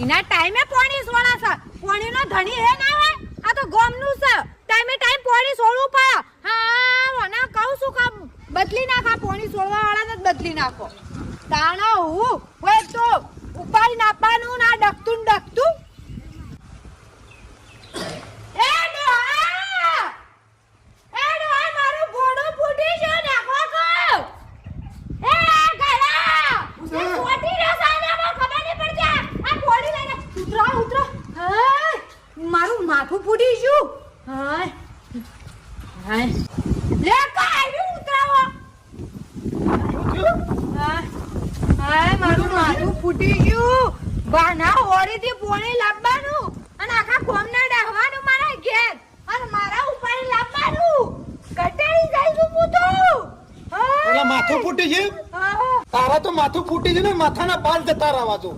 એના ટાઈમે પાણી સોળા છે. પાણીનો ધણી હે ના હોય આ તો ગોમનું છે. ટાઈમે ટાઈમ પાણી સોળવું પડે. હા મને કહું છું કે બદલી નાખા પાણી સોળવા વાળાને જ બદલી નાખો. તાણા હું હોય તો ઉપાડી નાખવાનું ના ડકતું ડકતું. એ ડોહા મારું ઘોડું ફૂટી ગયું નાખો કો. એ ગળા એ સોટી રે સાલામાં ખબર નહીં પડતી. આ ઘોડી લઈને ઉતરો. હાય મારું માથું ફૂટી ગયું. હાય લે કાઈ ઉતરાવો. હાય મારું માથું ફૂટી ગયું. બાના હોળીથી પોણી લાવવાનું અને આખા ગોમના ડાહવાનું મારા ઘેર અને મારા ઉપર લાવવાનું. કટાઈ જાય છું હું તો. એટલે માથું ફૂટી છે. તારા તો માથું ફૂટી છે ને માથાના બાલ જતા રહેવા જો.